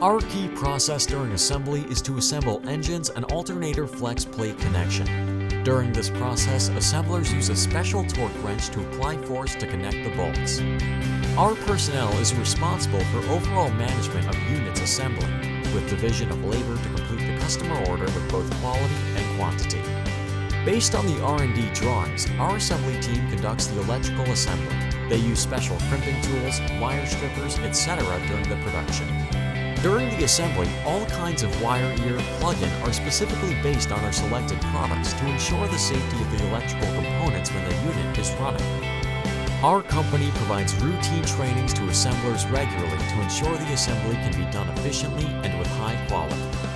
Our key process during assembly is to assemble engines and alternator flex plate connection. During this process, assemblers use a special torque wrench to apply force to connect the bolts. Our personnel is responsible for overall management of units assembly, with division of labor to complete the customer order with both quality and quantity. Based on the R&D drawings, our assembly team conducts the electrical assembly. They use special crimping tools, wire strippers, etc. during the production. During the assembly, all kinds of wire ear plug-in are specifically based on our selected products to ensure the safety of the electrical components when the unit is running. Our company provides routine trainings to assemblers regularly to ensure the assembly can be done efficiently and with high quality.